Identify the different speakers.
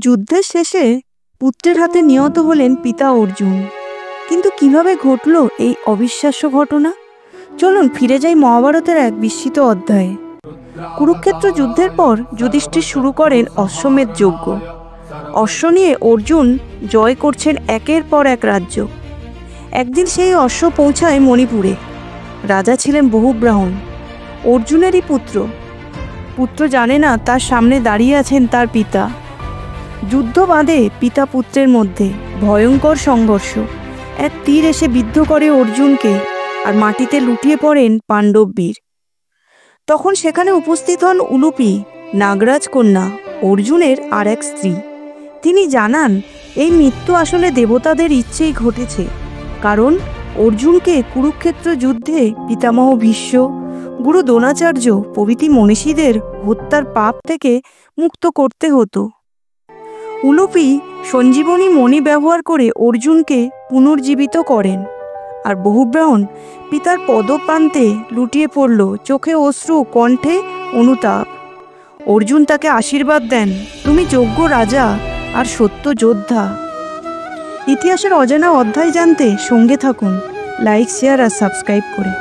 Speaker 1: যুদ্ধের শেষে পুত্রের হাতে নিহত হলেন পিতা অর্জুন। কিন্তু কিভাবে ঘটল এই অবিশ্বাস্য ঘটনা? চলুন ফিরে যাই মহাভারতের এক বিস্মিত অধ্যায়ে। কুরুক্ষেত্র যুদ্ধের পর যুধিষ্ঠির শুরু করেন অশ্বমেধ যজ্ঞ। অশ্ব নিয়ে অর্জুন জয় করছেন একের পর এক রাজ্য। একদিন সেই অশ্ব পৌঁছায় মণিপুরে। রাজা ছিলেন বহুব্রাহ্মণ, অর্জুনেরই পুত্র জানে না তার সামনে দাঁড়িয়ে আছেন তার পিতা। যুদ্ধ বাঁধে পিতা পুত্রের মধ্যে, ভয়ঙ্কর সংঘর্ষ। এক তীর এসে বিদ্ধ করে অর্জুনকে, আর মাটিতে লুটিয়ে পড়েন পাণ্ডব বীর। তখন সেখানে উপস্থিত হন উলুপি, নাগরাজ কন্যা, অর্জুনের আর এক স্ত্রী। তিনি জানান এই মৃত্যু আসলে দেবতাদের ইচ্ছেই ঘটেছে, কারণ অর্জুনকে কুরুক্ষেত্র যুদ্ধে পিতামহ ভীষ্ম, গুরু দ্রোণাচার্য প্রভৃতি মনীষীদের হত্যার পাপ থেকে মুক্ত করতে হতো। উলুপি সঞ্জীবনী মণি ব্যবহার করে অর্জুনকে পুনর্জীবিত করেন, আর বহুব্রাহ্মণ পিতার পদপ্রান্তে লুটিয়ে পড়ল, চোখে অশ্রু, কণ্ঠে অনুতাপ। অর্জুন তাকে আশীর্বাদ দেন, তুমি যোগ্য রাজা আর সত্য যোদ্ধা। ইতিহাসের অজানা অধ্যায় জানতে সঙ্গে থাকুন, লাইক, শেয়ার আর সাবস্ক্রাইব করে।